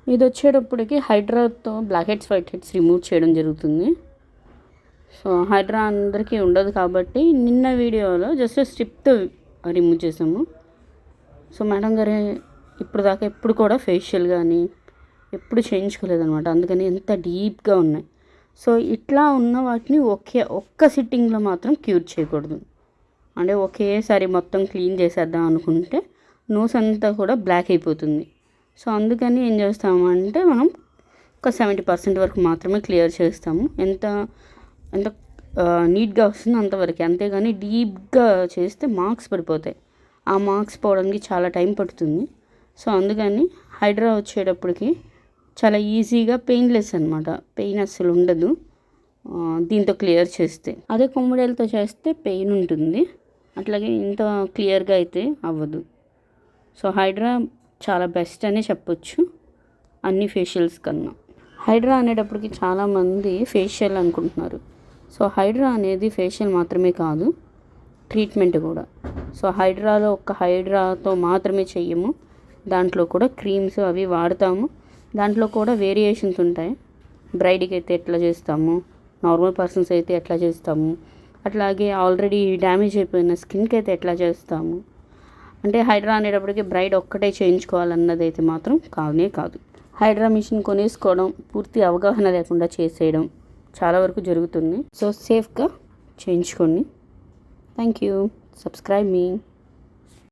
ఇది వచ్చేటప్పటికి హైడ్రాతో black heads white heads remove చేయడం జరుగుతుంది. సో హైడ్రా అందరికీ ఉండదు కాబట్టి నిన్న వీడియోలో జస్ట్ స్ట్రిప్తో రిమూవ్ చేసాము. సో మేడం గారు ఇప్పుడు దాకా ఎప్పుడు కూడా ఫేషియల్ కానీ ఎప్పుడు చేయించుకోలేదన్నమాట. అందుకని ఎంత డీప్గా ఉన్నాయి. సో ఇట్లా ఉన్న వాటిని ఒక్క సిట్టింగ్లో మాత్రం క్యూర్ చేయకూడదు. అంటే ఒకేసారి మొత్తం క్లీన్ చేసేద్దాం అనుకుంటే నోస్ అంతా కూడా బ్లాక్ అయిపోతుంది. సో అందుకని ఏం చేస్తామంటే మనం ఒక 70% వరకు మాత్రమే క్లియర్ చేస్తాము. ఎంత ఎంత నీట్గా వస్తుందో అంతవరకు, అంతేగాని డీప్గా చేస్తే మార్క్స్ పడిపోతాయి. ఆ మార్క్స్ పోవడానికి చాలా టైం పడుతుంది. సో అందుకని హైడ్రా వచ్చేటప్పటికి చాలా ఈజీగా పెయిన్లెస్ అనమాట, పెయిన్ అస్సలు ఉండదు దీంతో క్లియర్ చేస్తే. అదే కొమ్మిడిలతో చేస్తే పెయిన్ ఉంటుంది, అట్లాగే ఇంత క్లియర్గా అయితే అవ్వదు. సో హైడ్రా చాలా బెస్ట్ అనే చెప్పొచ్చు అన్ని ఫేషియల్స్ కన్నా. హైడ్రా అనేటప్పటికి చాలామంది ఫేషియల్ అనుకుంటున్నారు. సో హైడ్రా అనేది ఫేషియల్ మాత్రమే కాదు, ట్రీట్మెంట్ కూడా. సో హైడ్రాతో మాత్రమే చెయ్యము, దాంట్లో కూడా క్రీమ్స్ అవి వాడతాము. దాంట్లో కూడా వేరియేషన్స్ ఉంటాయి. బ్రైడ్కి అయితే ఎట్లా చేస్తాము, నార్మల్ పర్సన్స్ అయితే ఎట్లా చేస్తాము, అట్లాగే ఆల్రెడీ డ్యామేజ్ అయిపోయిన స్కిన్కి అయితే ఎట్లా చేస్తాము. అంటే హైడ్రా అనేటప్పటికి బ్రైడ్ ఒక్కటే చేయించుకోవాలన్నది అయితే మాత్రం కానే కాదు. హైడ్రా మిషన్ కొనేసుకోవడం, పూర్తి అవగాహన లేకుండా చేసేయడం చాలా వరకు జరుగుతుంది. సో సేఫ్గా చేయించుకోండి. Thank you. Subscribe me.